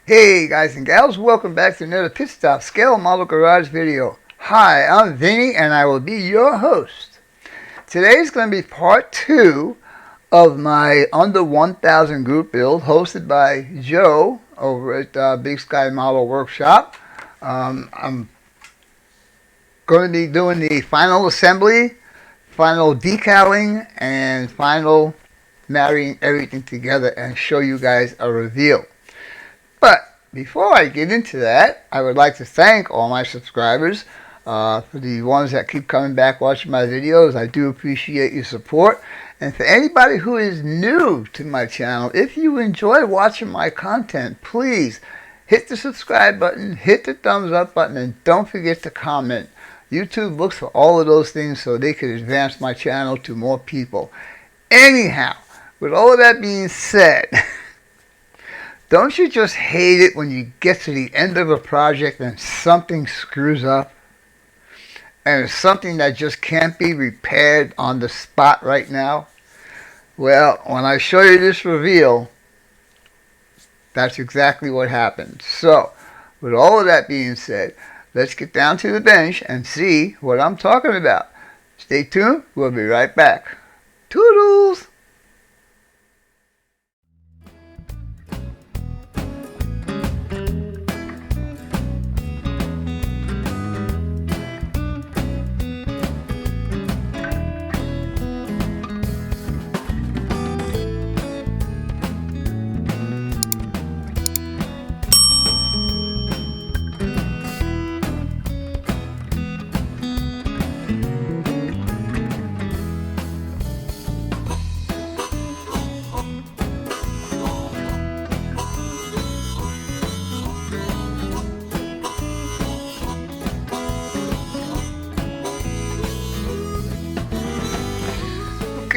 Hey guys and gals, welcome back to another Pit Stop Scale Model Garage video. Hi, I'm Vinny and I will be your host. Today's going to be part 2 of my under 1000 group build hosted by Joe over at Big Sky Model Workshop. I'm going to be doing the final assembly, final decaling, and final marrying everything together and show you guys a reveal. But before I get into that, I would like to thank all my subscribers, for the ones that keep coming back watching my videos. I do appreciate your support. And for anybody who is new to my channel, if you enjoy watching my content, please hit the subscribe button, hit the thumbs up button, and don't forget to comment. YouTube looks for all of those things so they can advance my channel to more people. Anyhow, with all of that being said, don't you just hate it when you get to the end of a project and something screws up? And it's something that just can't be repaired on the spot right now? Well, when I show you this reveal, that's exactly what happened. So, with all of that being said, let's get down to the bench and see what I'm talking about. Stay tuned, we'll be right back. Toodles!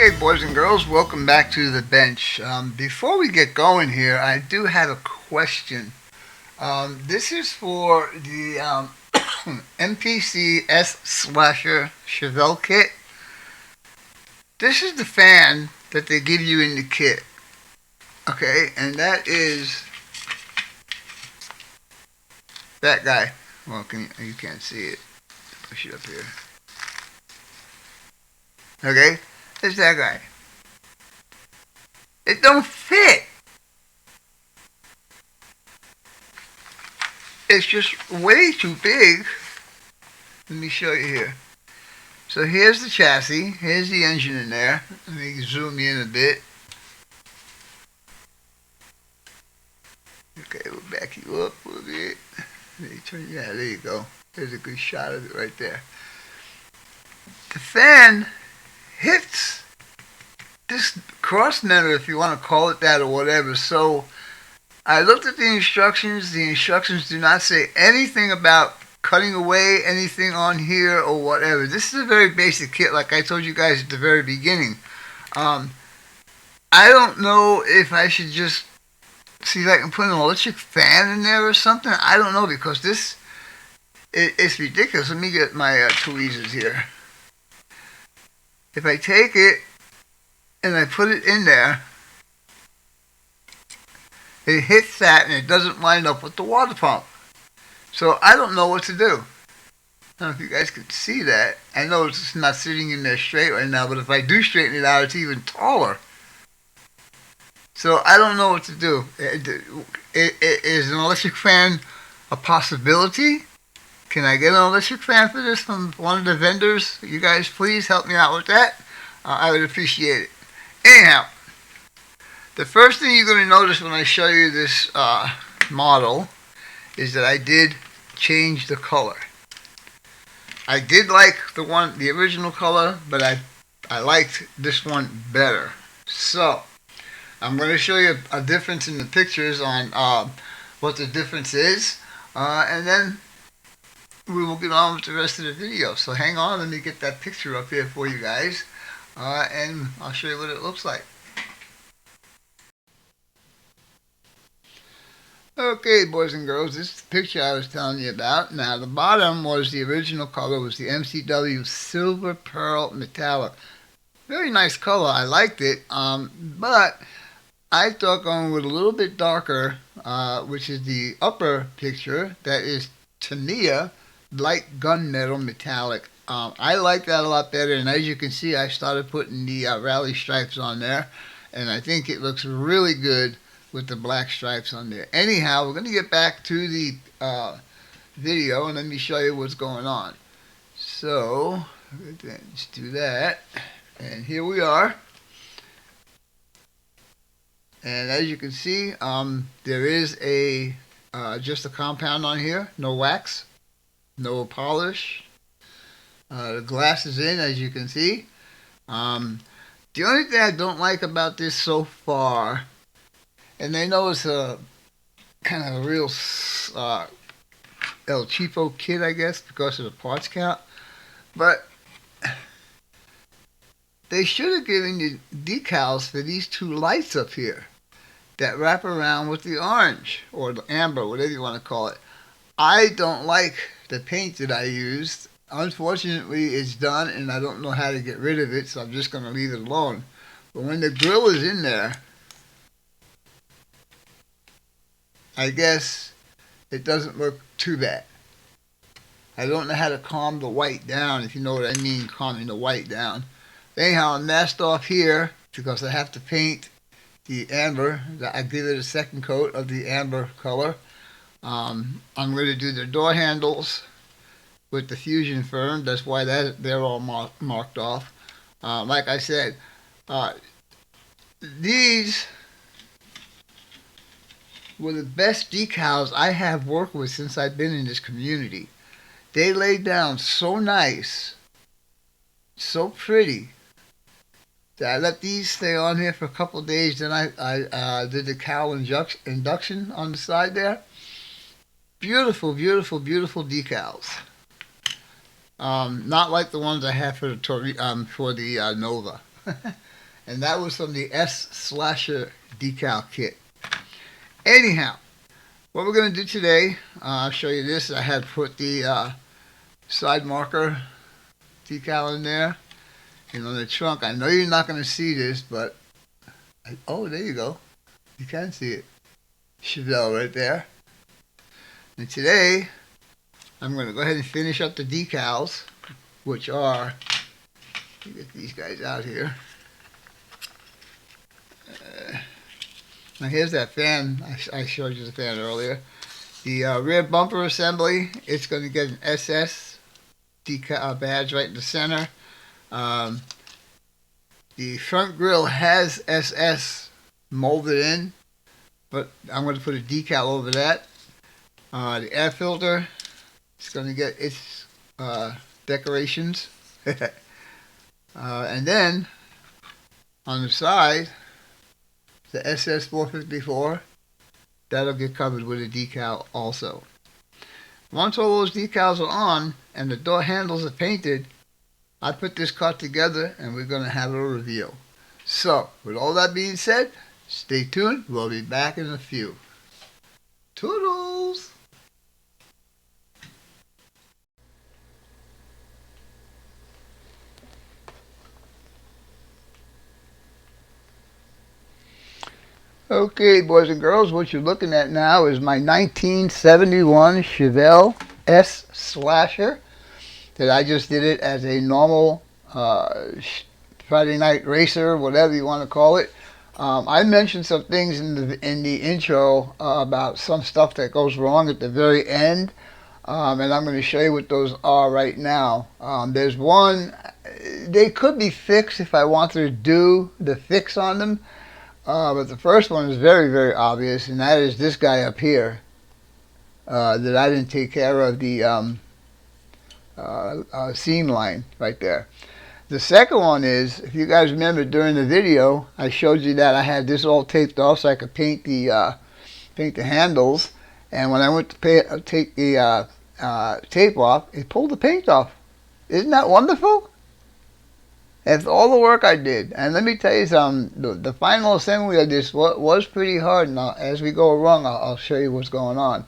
Okay, boys and girls, welcome back to the bench. Before we get going here, I do have a question. This is for the MPC S-Slasher Chevelle kit. This is the fan that they give you in the kit. Okay, and that is that guy. Well, you can't see it. Push it up here. Okay. It's that guy. It don't fit. It's just way too big. Let me show you here. So here's the chassis. Here's the engine in there. Let me zoom in a bit. Okay, we'll back you up a little bit. Let me turn. Yeah, there you go. There's a good shot of it right there. The fan hits this cross member, if you want to call it that or whatever. So I looked at the instructions. The instructions do not say anything about cutting away anything on here or whatever. This is a very basic kit, like I told you guys at the very beginning. I don't know if I should just see if I can put an electric fan in there or something. I don't know, because it's ridiculous. Let me get my tweezers here. If I take it and I put it in there, it hits that and it doesn't line up with the water pump. So I don't know what to do. I don't know if you guys can see that. I know it's not sitting in there straight right now, but if I do straighten it out, it's even taller. So I don't know what to do. Is an electric fan a possibility? Can I get an electric fan for this from one of the vendors? You guys please help me out with that. I would appreciate it. Anyhow, the first thing you're going to notice when I show you this model is that I did change the color. I did like the original color, but I liked this one better. So I'm going to show you a difference in the pictures on what the difference is, and then we will get on with the rest of the video. So hang on, let me get that picture up here for you guys, and I'll show you what it looks like. Okay, boys and girls, this is the picture I was telling you about. Now, the bottom was the original color, was the MCW Silver Pearl Metallic. Very nice color, I liked it, but I thought going with a little bit darker which is the upper picture, that is Tamiya light gunmetal metallic. I like that a lot better, and as you can see, I started putting the rally stripes on there, and I think it looks really good with the black stripes on there. Anyhow, we're going to get back to the video, and let me show you what's going on. So, let's do that, and here we are. And as you can see, there is a just a compound on here, no wax, no polish. The glass is in, as you can see. The only thing I don't like about this so far, and I know it's a kind of a real El Cheapo kit, I guess, because of the parts count, but they should have given you decals for these two lights up here that wrap around with the orange or the amber, whatever you want to call it. I don't like the paint that I used. Unfortunately, it's done and I don't know how to get rid of it, so I'm just going to leave it alone. But when the grill is in there, I guess it doesn't look too bad. I don't know how to calm the white down, if you know what I mean, calming the white down. Anyhow, I'm masked off here because I have to paint the amber. I give it a second coat of the amber color. I'm going to do the door handles with the Fusion Firm. That's why they're all marked off. Like I said, these were the best decals I have worked with since I've been in this community. They laid down so nice, so pretty, that I let these stay on here for a couple of days. Then I did the cowl induction on the side there. Beautiful, beautiful, beautiful decals. Not like the ones I have for the Nova. And that was from the S-Slasher decal kit. Anyhow, what we're going to do today, I'll show you this. I had put the side marker decal in there. And on the trunk, I know you're not going to see this, but oh, there you go. You can see it. Chevelle right there. And today, I'm going to go ahead and finish up the decals, which are, let me get these guys out here. Now here's that fan. I showed you the fan earlier. The rear bumper assembly, it's going to get an SS decal badge right in the center. The front grille has SS molded in, but I'm going to put a decal over that. The air filter is going to get its decorations. And then on the side, the SS 454, that'll get covered with a decal also. Once all those decals are on and the door handles are painted, I put this car together and we're going to have a review. So, with all that being said, stay tuned. We'll be back in a few. Toodles! Okay, boys and girls, what you're looking at now is my 1971 Chevelle S-Slasher. That I just did it as a normal Friday night racer, whatever you want to call it. I mentioned some things in the intro about some stuff that goes wrong at the very end, and I'm going to show you what those are right now. There's one, they could be fixed if I wanted to do the fix on them, but the first one is very, very obvious, and that is this guy up here that I didn't take care of, the seam line right there. The second one is, if you guys remember during the video, I showed you that I had this all taped off so I could paint the handles, and when I went to take the tape off, it pulled the paint off. Isn't that wonderful? After all the work I did, and let me tell you something, the final assembly of this was pretty hard. Now, as we go along, I'll show you what's going on.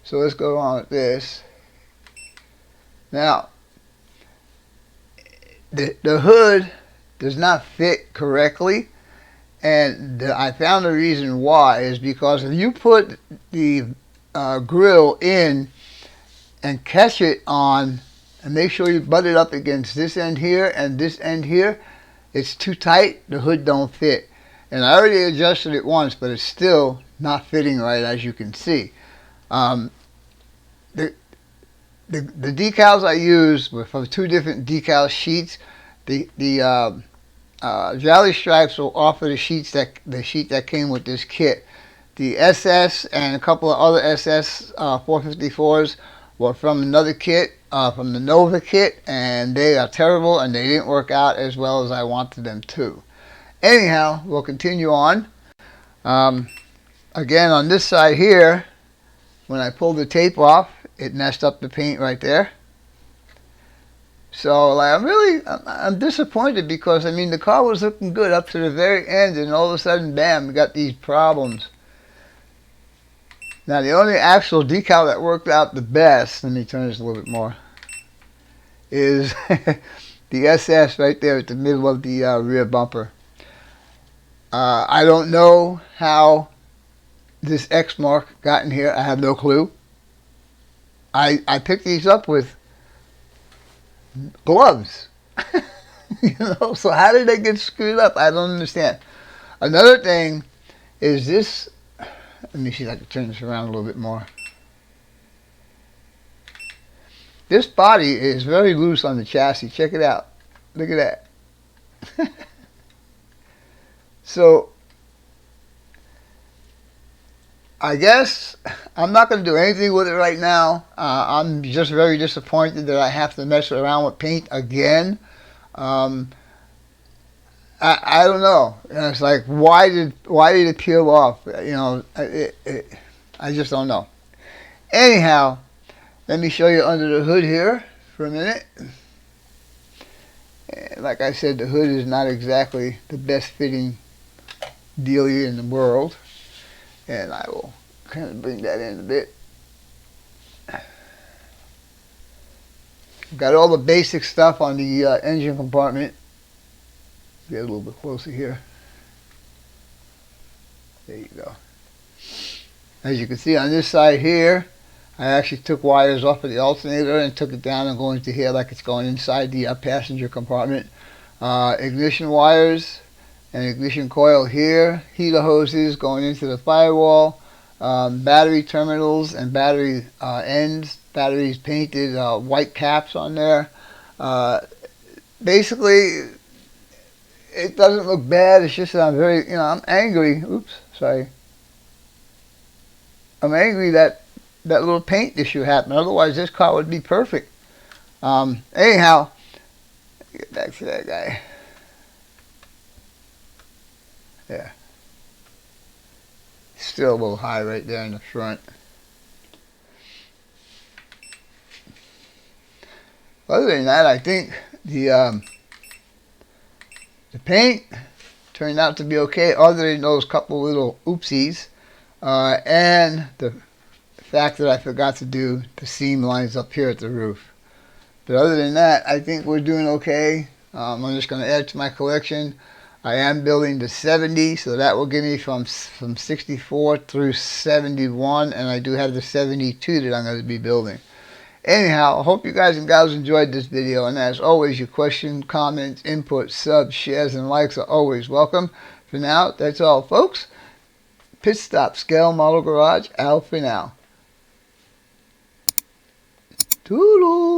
So let's go on with this. Now, the hood does not fit correctly, and I found the reason why is because if you put the grill in and catch it on, and make sure you butt it up against this end here and this end here. It's too tight, the hood don't fit. And I already adjusted it once, but it's still not fitting right, as you can see. The decals I used were from 2 different decal sheets. The Jolly Stripes will offer the sheet that came with this kit. The SS and a couple of other SS 454s were from another kit, from the Nova kit, and they are terrible, and they didn't work out as well as I wanted them to. Anyhow, we'll continue on. Again, on this side here, when I pulled the tape off, it messed up the paint right there. So like, I'm disappointed, because I mean the car was looking good up to the very end, and all of a sudden, bam, we got these problems. Now the only actual decal that worked out the best, let me turn this a little bit more, is the SS right there at the middle of the rear bumper. I don't know how this X mark got in here. I have no clue. I picked these up with gloves. You know, so how did they get screwed up? I don't understand. Another thing is this. Let me see if I can turn this around a little bit more. This body is very loose on the chassis. Check it out. Look at that. So I guess I'm not going to do anything with it right now. I'm just very disappointed that I have to mess around with paint again. I don't know. It's like, why did it peel off? You know, I just don't know. Anyhow, let me show you under the hood here for a minute. And like I said, the hood is not exactly the best fitting dealie in the world, and I will kind of bring that in a bit. Got all the basic stuff on the engine compartment. Get a little bit closer here. There you go. As you can see on this side here, I actually took wires off of the alternator and took it down and going to here like it's going inside the passenger compartment. Ignition wires and ignition coil here, heater hoses going into the firewall, battery terminals and battery ends, batteries painted white caps on there. Basically, it doesn't look bad. It's just that I'm very, I'm angry. Oops, sorry. I'm angry that that little paint issue happened. Otherwise, this car would be perfect. Anyhow, get back to that guy. Yeah. Still a little high right there in the front. Other than that, I think the paint turned out to be okay, other than those couple little oopsies, and the fact that I forgot to do the seam lines up here at the roof. But other than that, I think we're doing okay. I'm just going to add to my collection. I am building the 70, so that will give me from 64 through 71, and I do have the 72 that I'm going to be building. Anyhow, I hope you guys and gals enjoyed this video, and as always, your questions, comments, input, subs, shares, and likes are always welcome. For now, that's all, folks. Pit Stop Scale Model Garage, out for now. Toodles!